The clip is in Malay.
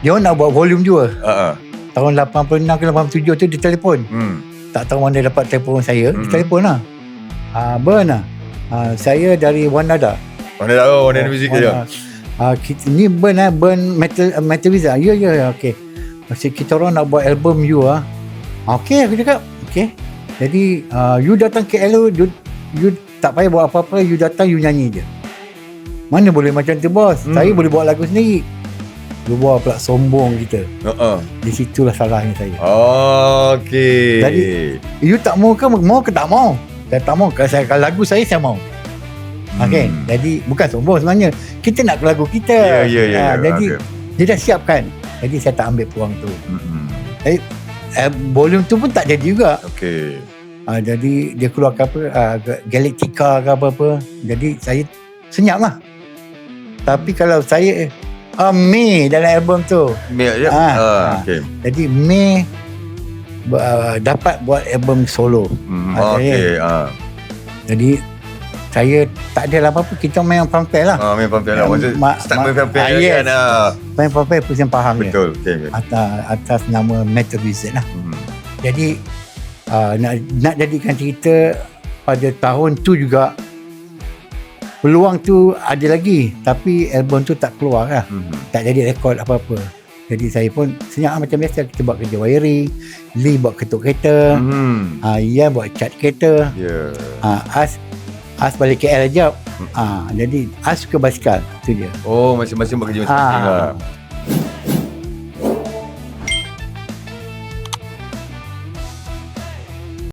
Dia orang nak buat volume 2. Ha. Tahun 86 ke 87 tu dia telefon. Tak tahu mana dapat telefon saya. Dia telefon lah. Ben lah. Saya dari Wanada. Warna muzik je. Ni Ben lah. Ben Metal Visa. Ya. Okay. Maksud kita orang nak buat album you lah. Okay, aku cakap. Okay. Jadi you datang ke LO, you tak payah buat apa-apa, you datang, you nyanyi je. Mana boleh macam tu, bos? Saya boleh buat lagu sendiri. Luar pula sombong kita. Di situlah salahnya saya. Okay. Jadi you tak mau ke tak mau? Saya tak mau. Kalau lagu saya mau. Okay. Jadi bukan sombong sebenarnya. Kita nak lagu kita. Ya. Jadi dia dah siapkan. Jadi saya tak ambil peluang tu. Jadi volume tu pun tak jadi juga. Okay. Jadi dia keluarkan apa, Galactica ke apa-apa. Jadi saya senyap lah. Tapi kalau saya Mei dalam album tu. Mei je. Okay. Jadi Mei dapat buat album solo. Okay. Jadi saya tak ada apa-apa. Kita main fanfare lah. Main fanfare lah. Maksud start main fanfare yes. kan. Main fanfare pusing faham. Betul. Okay. Atas nama Metal Wizard lah. Jadi nak jadikan cerita pada tahun tu juga, peluang tu ada lagi, tapi album tu tak keluar lah. Tak jadi rekod apa-apa. Jadi saya pun senyap macam biasa. Kita buat kerja wiring, Lee buat ketuk kereta, Ian buat cat kereta, As balik KL sekejap. Jadi As suka basikal. Tu je. Masing-masing bekerja masing-masing lah.